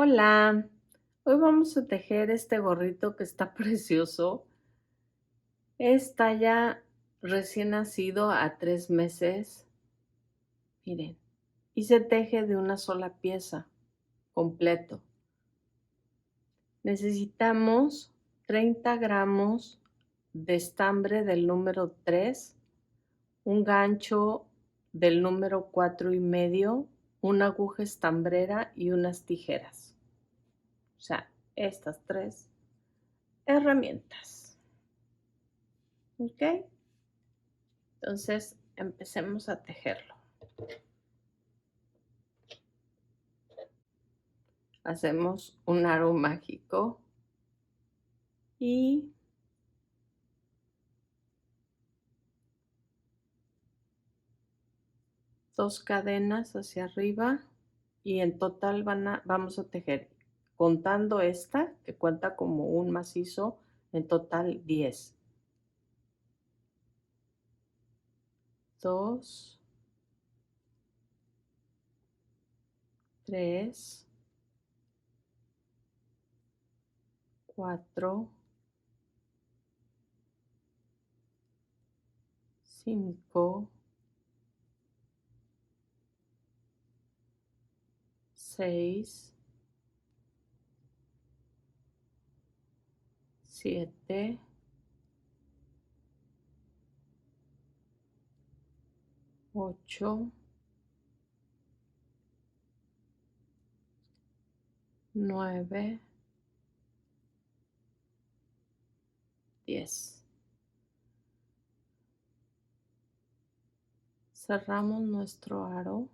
Hola, hoy vamos a tejer este gorrito que está precioso. Es talla recién nacido a 3 meses. Miren, y se teje de una sola pieza, completo. Necesitamos 30 gramos de estambre del número 3, un gancho del número 4 y medio, una aguja estambrera y unas tijeras. O sea, estas 3 herramientas. ¿Ok? Entonces, empecemos a tejerlo. Hacemos un aro mágico y dos cadenas hacia arriba, y en total vamos a tejer, contando esta que cuenta como un macizo, en total 10. 2, 3, 4, 5, 6, 7, 8, 9, 10. Cerramos nuestro aro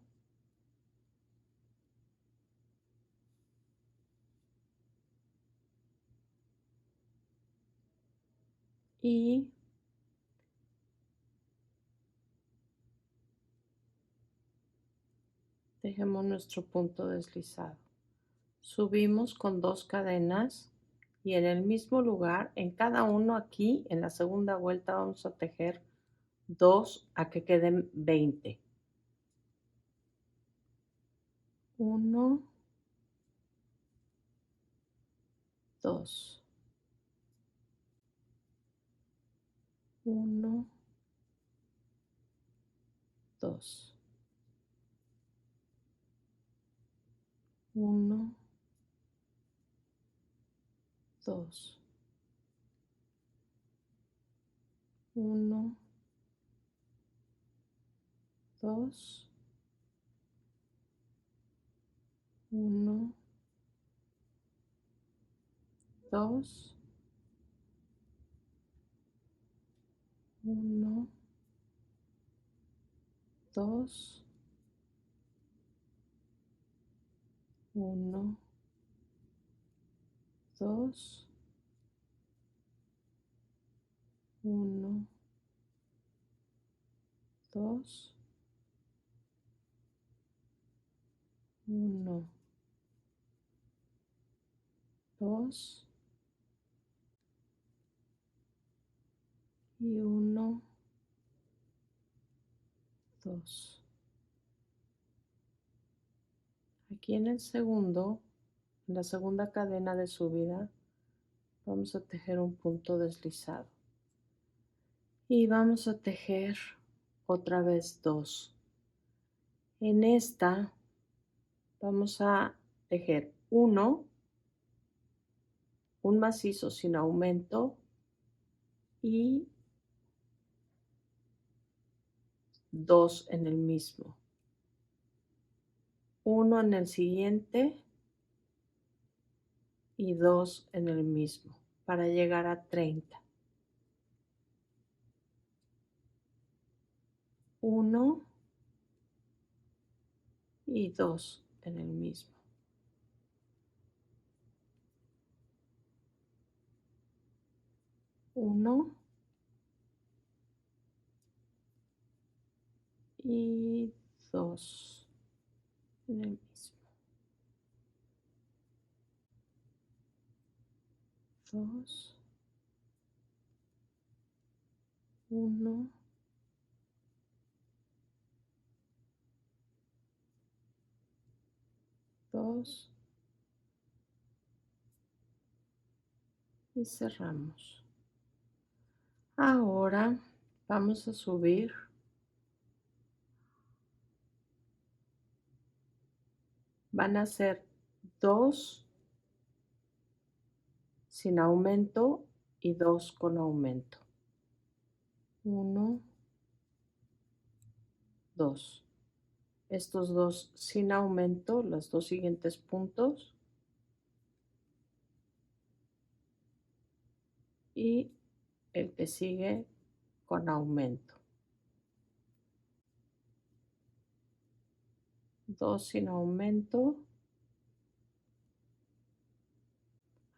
y tejemos nuestro punto deslizado. Subimos con 2 cadenas y en el mismo lugar, en cada uno aquí, en la segunda vuelta vamos a tejer 2 a que queden 20. 1, 2, 1, 2, 1, 2, 1, 2, 1, 2, 1, 2, 1, 2, 1, 2, 1, 2 y 1, 2. Aquí en el segundo, en la segunda cadena de subida, vamos a tejer un punto deslizado. Y vamos a tejer otra vez 2. En esta vamos a tejer un macizo sin aumento y 2 en el mismo. 1 en el siguiente y 2 en el mismo para llegar a 30. 1 y 2 en el mismo. 1 y 2 en el mismo. 2, 1, 2 y cerramos. Ahora vamos a subir van a ser 2 sin aumento y 2 con aumento. 1, 2. Estos 2 sin aumento, los 2 siguientes puntos. Y el que sigue con aumento. 2 sin aumento.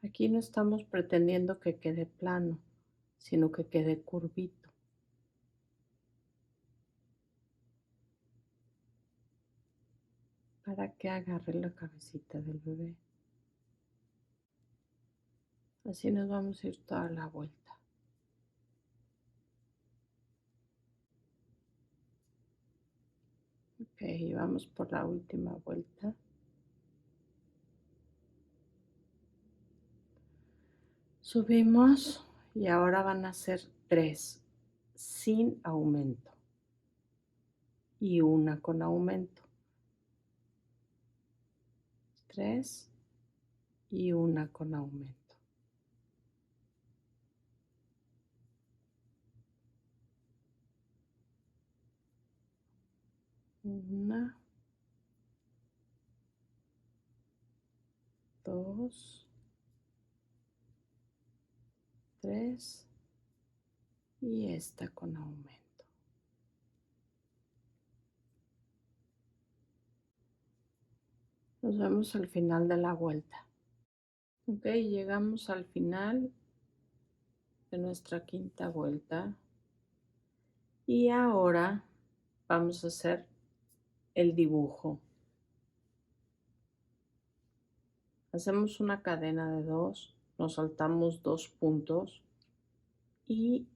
Aquí no estamos pretendiendo que quede plano, sino que quede curvito. Para que agarre la cabecita del bebé. Así nos vamos a ir toda la vuelta. Ok, vamos por la última vuelta. Subimos y ahora van a ser 3 sin aumento y una con aumento. 3 y una con aumento. 1, 2, 3 y esta con aumento. Nos vemos al final de la vuelta. Ok, llegamos al final de nuestra quinta vuelta y ahora vamos a hacer el dibujo. Hacemos una cadena de 2, nos saltamos 2 puntos y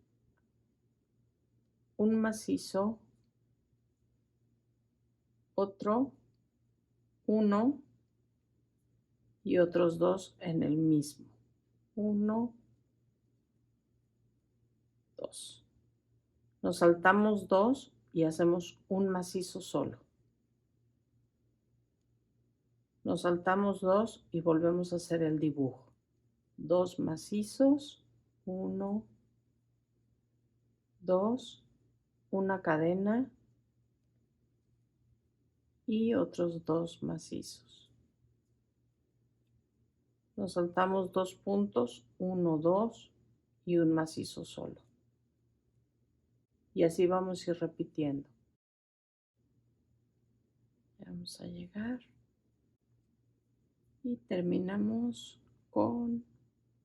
un macizo, otro, uno y otros 2 en el mismo. 1, 2. Nos saltamos 2 y hacemos un macizo solo. Nos saltamos 2 y volvemos a hacer el dibujo. 2 macizos, 1, 2, una cadena y otros 2 macizos. Nos saltamos 2 puntos, 1, 2 y un macizo solo. Y así vamos a ir repitiendo. Vamos a llegar y terminamos con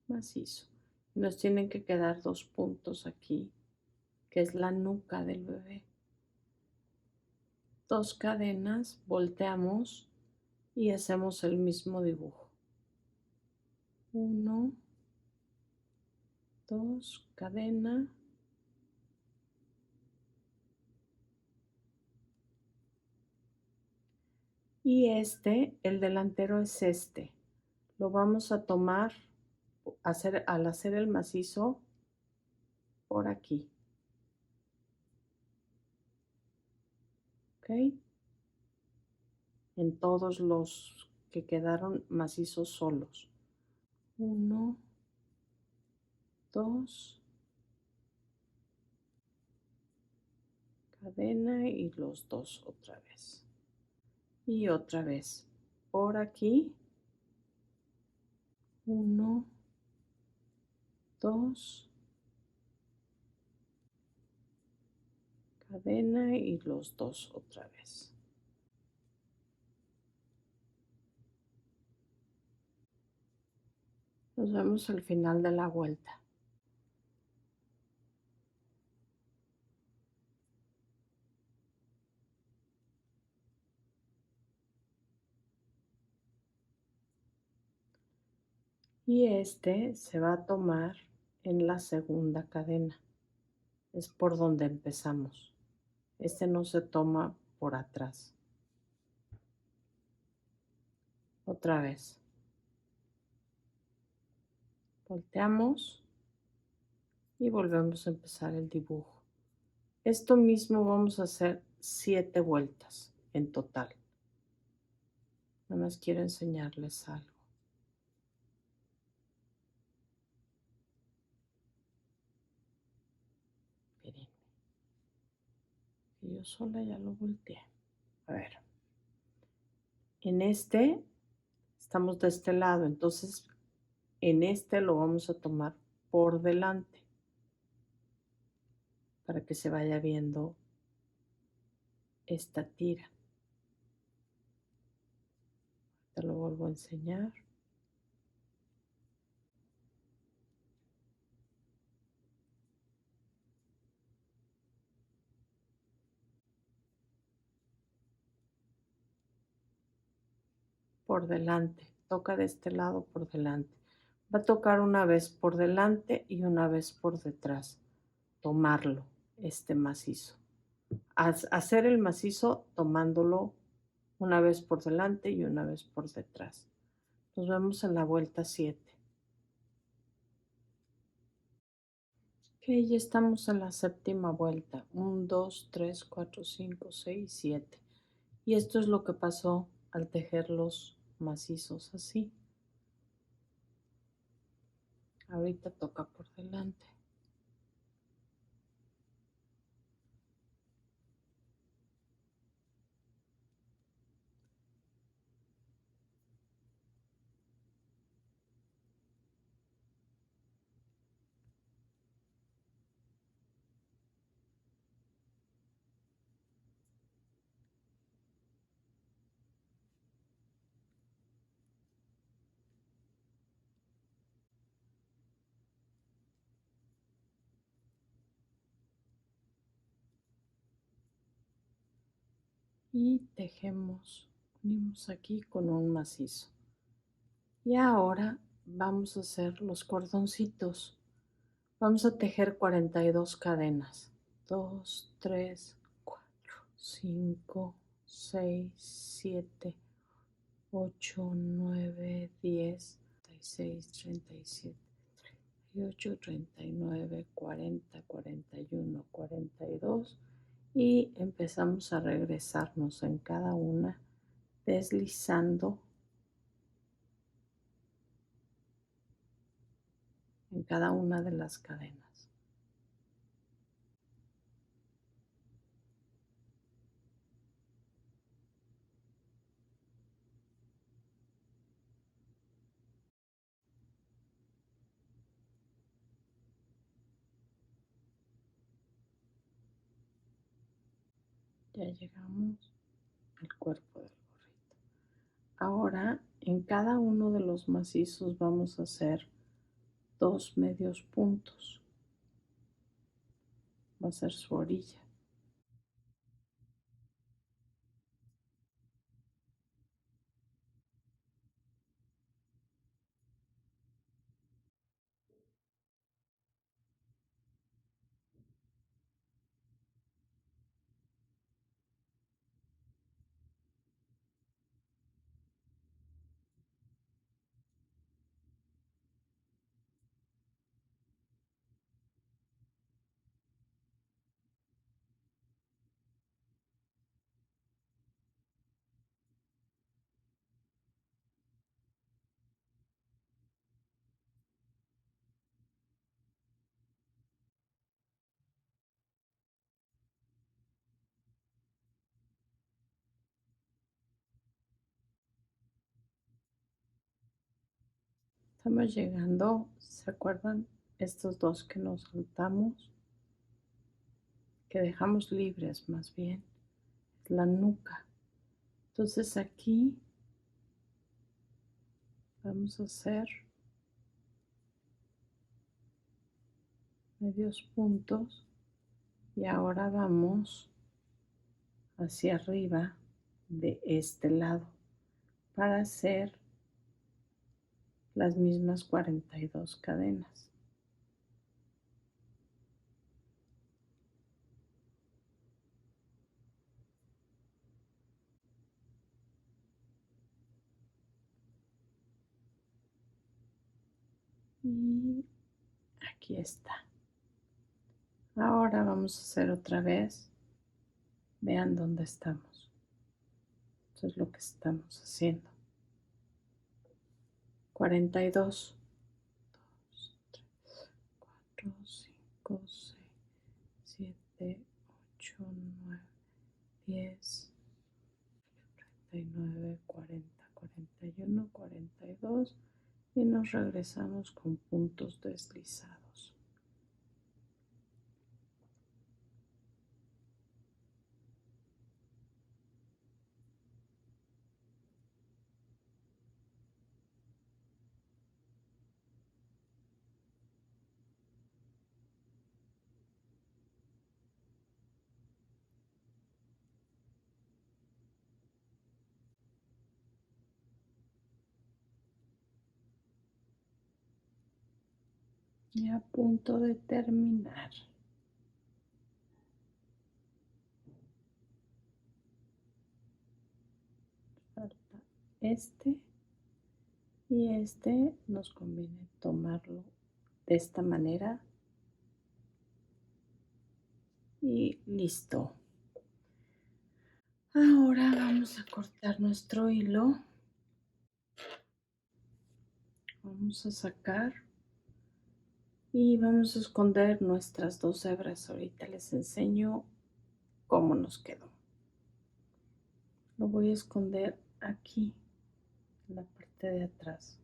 macizo. Nos tienen que quedar 2 puntos aquí, que es la nuca del bebé. 2 cadenas, volteamos y hacemos el mismo dibujo. 1, 2, cadena. Y el delantero es este. Lo vamos a tomar, al hacer el macizo, por aquí. ¿Ok? En todos los que quedaron macizos solos. 1, 2, cadena y los 2 otra vez. Y otra vez por aquí. 1, 2, cadena y los 2 otra vez. Nos vemos al final de la vuelta. Y se va a tomar en la segunda cadena. Es por donde empezamos. No se toma por atrás. Otra vez. Volteamos y volvemos a empezar el dibujo. Esto mismo vamos a hacer 7 vueltas en total. Nada más quiero enseñarles algo. Espérenme, que yo sola ya lo volteé. A ver. En este, estamos de este lado, entonces en este lo vamos a tomar por delante para que se vaya viendo esta tira. Te lo vuelvo a enseñar. Por delante, toca de este lado por delante. Va a tocar una vez por delante y una vez por detrás. Tomarlo, este macizo. Hacer el macizo tomándolo una vez por delante y una vez por detrás. Nos vemos en la vuelta 7. Ok, ya estamos en la séptima vuelta. 1, 2, 3, 4, 5, 6, 7. Y esto es lo que pasó al tejer los macizos así. Ahorita toca por delante. Y tejemos, unimos aquí con un macizo. Y ahora vamos a hacer los cordoncitos. Vamos a tejer 42 cadenas. 2, 3, 4, 5, 6, 7, 8, 9, 10, 36, 37, 38, 39, 40, 41, 42 y empezamos a regresarnos en cada una deslizando en cada una de las cadenas. Ya llegamos al cuerpo del gorrito. Ahora en cada uno de los macizos vamos a hacer 2 medios puntos. Va a ser su orilla. Estamos llegando, ¿se acuerdan? Estos dos que nos saltamos, que dejamos libres más bien, es la nuca. Entonces aquí vamos a hacer medios puntos y ahora vamos hacia arriba de este lado para hacer las mismas 42 cadenas. Y aquí está. Ahora vamos a hacer otra vez. Vean dónde estamos. Esto es lo que estamos haciendo. 42. 2, 3, 4, 5, 6, 7, 8, 9, 10, 39, 40, 41, 42 y nos regresamos con puntos deslizados. Y a punto de terminar. Falta este y este nos conviene tomarlo de esta manera y listo. Ahora vamos a cortar nuestro hilo. Vamos a sacar y vamos a esconder nuestras dos hebras. Ahorita les enseño cómo nos quedó. Lo voy a esconder aquí en la parte de atrás.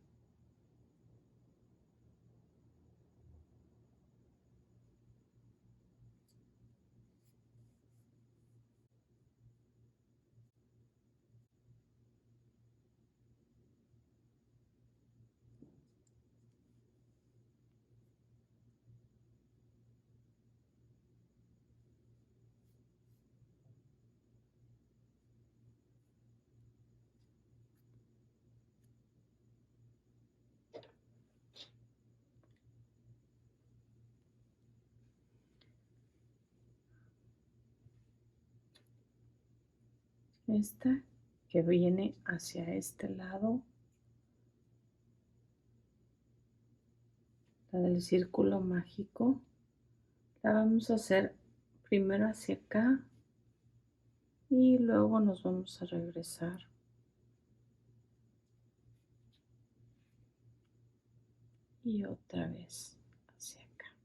Esta que viene hacia este lado, la del círculo mágico, la vamos a hacer primero hacia acá y luego nos vamos a regresar y otra vez hacia acá.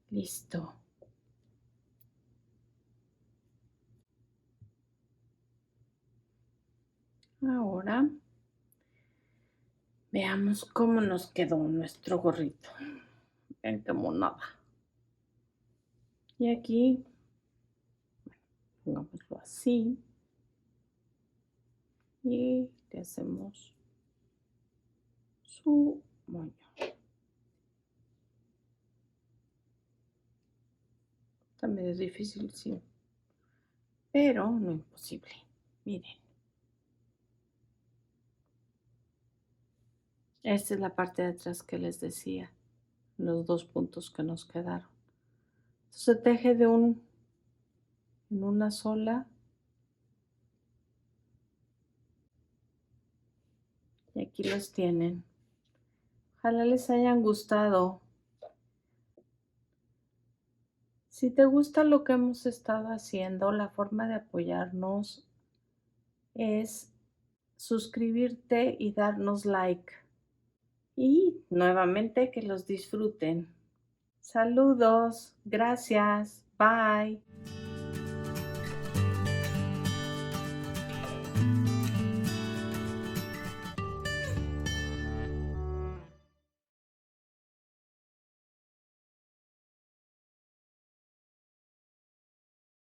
Listo. Ahora veamos cómo nos quedó nuestro gorrito. Vean qué monada. Y aquí, pongámoslo así. Y le hacemos su moño. También es difícil, sí, pero no imposible. Miren. Esta es la parte de atrás que les decía, los dos puntos que nos quedaron. Entonces se teje en una sola. Y aquí los tienen. Ojalá les hayan gustado. Si te gusta lo que hemos estado haciendo, la forma de apoyarnos es suscribirte y darnos like. Y nuevamente que los disfruten. Saludos, gracias, bye.